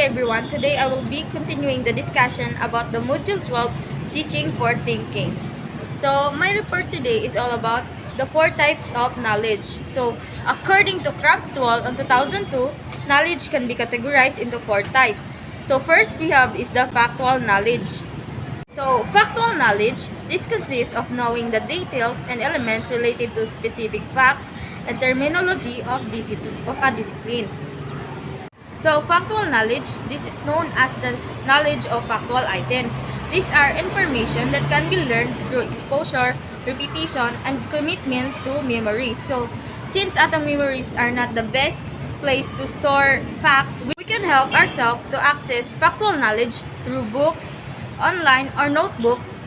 everyone, today I will be continuing the discussion about the Module 12 Teaching for Thinking. So my report today is all about the 4 types of knowledge. So according to Kraftwell on 2002, knowledge can be categorized into 4 types. So first we have is the factual knowledge. So factual knowledge, this consists of knowing the details and elements related to specific facts and terminology of a discipline. So, factual knowledge, this is known as the knowledge of factual items. These are information that can be learned through exposure, repetition, and commitment to memory. So, since atom memories are not the best place to store facts, we can help ourselves to access factual knowledge through books, online or notebooks,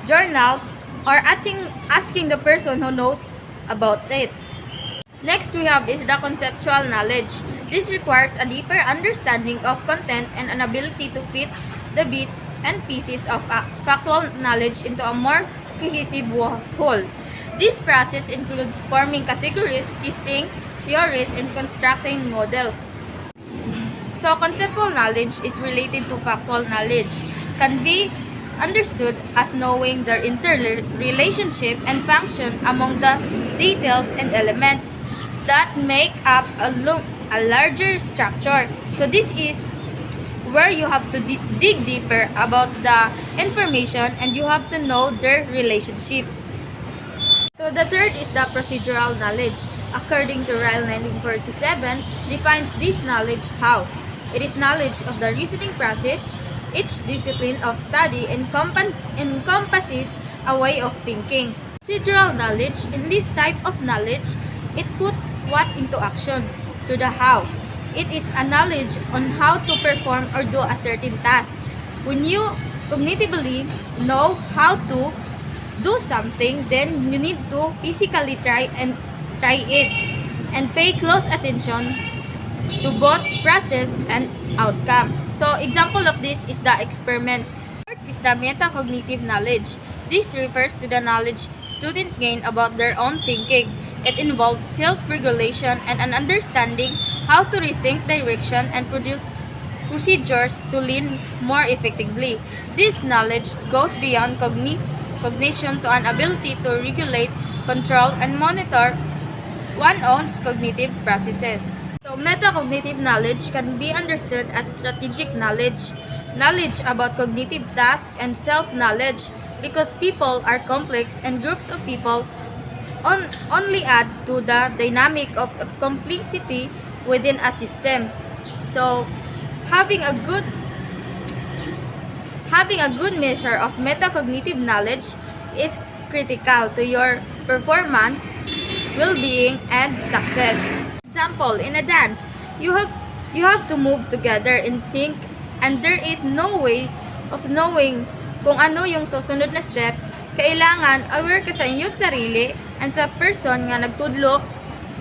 journals, or asking the person who knows about it. Next we have is the conceptual knowledge. This requires a deeper understanding of content and an ability to fit the bits and pieces of factual knowledge into a more cohesive whole. This process includes forming categories, testing theories, and constructing models. So conceptual knowledge is related to factual knowledge. Can be understood as knowing their interrelationship and function among the details and elements that make up a larger structure. So this is where you have to dig deeper about the information and you have to know their relationship. So the third is the procedural knowledge. According to Ryle 1947, defines this knowledge how it is knowledge of the reasoning process. Each discipline of study encompasses a way of thinking. Procedural knowledge, in this type of knowledge, it puts what into action through the how. It is a knowledge on how to perform or do a certain task. When you cognitively know how to do something, then you need to physically try it and pay close attention to both process and outcome. So example of this is the experiment. Fourth is the metacognitive knowledge. This refers to the knowledge students gain about their own thinking. It involves self-regulation and an understanding how to rethink direction and produce procedures to learn more effectively. This knowledge goes beyond cognition to an ability to regulate, control, and monitor one's own cognitive processes. So, metacognitive knowledge can be understood as strategic knowledge, knowledge about cognitive tasks, and self-knowledge because people are complex and groups of people only add to the dynamic of complexity within a system. So, having a good measure of metacognitive knowledge is critical to your performance, well-being, and success. Example, in a dance, you have to move together in sync and there is no way of knowing kung ano yung susunod na step. Kailangan aware ka sa inyong sarili and sa person nga nagtudlo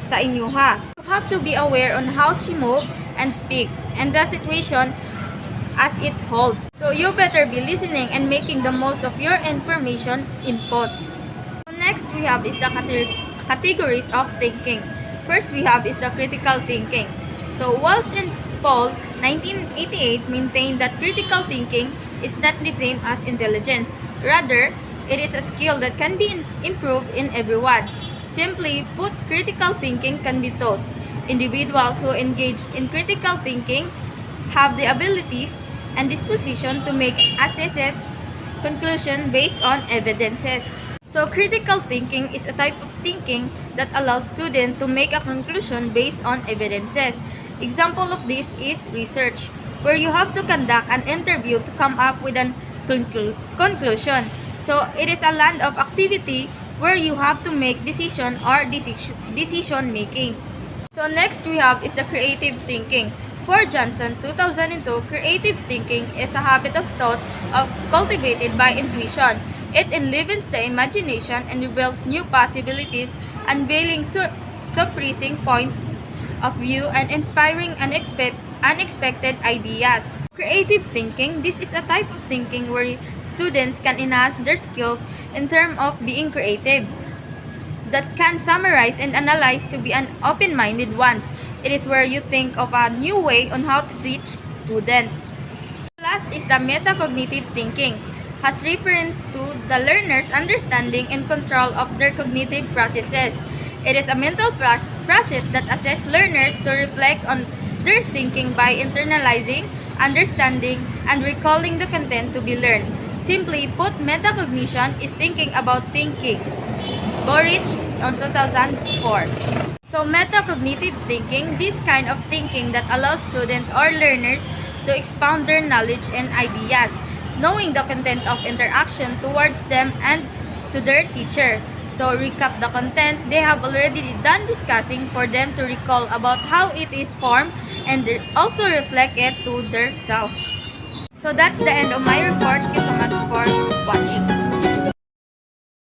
sa inyo ha. You have to be aware on how she moves and speaks and the situation as it holds. So you better be listening and making the most of your information inputs. So next we have is the categories of thinking. First we have is the critical thinking. So Walsh and Paul 1988 maintained that critical thinking is not the same as intelligence. Rather, it is a skill that can be improved in everyone. Simply put, critical thinking can be taught. Individuals who engage in critical thinking have the abilities and disposition to make assesses, conclusions based on evidences. So, critical thinking is a type of thinking that allows students to make a conclusion based on evidences. Example of this is research, where you have to conduct an interview to come up with a conclusion. So, it is a land of activity where you have to make decision making. So, next we have is the creative thinking. For Johnson, 2002, creative thinking is a habit of thought cultivated by intuition. It enlivens the imagination and reveals new possibilities, unveiling surprising points of view and inspiring unexpected ideas. Creative thinking, this is a type of thinking where students can enhance their skills in terms of being creative. that can summarize and analyze to be an open-minded ones. It is where you think of a new way on how to teach students. Last is the metacognitive thinking, has reference to the learner's understanding and control of their cognitive processes. It is a mental process that assesses learners to reflect on their thinking by internalizing, understanding, and recalling the content to be learned. Simply put, metacognition is thinking about thinking. Borich on 2004. So metacognitive thinking, this kind of thinking that allows students or learners to expound their knowledge and ideas, knowing the content of interaction towards them and to their teacher. So recap the content they have already done discussing for them to recall about how it is formed and also reflect it to their self. So that's the end of my report. Thank you so much for watching.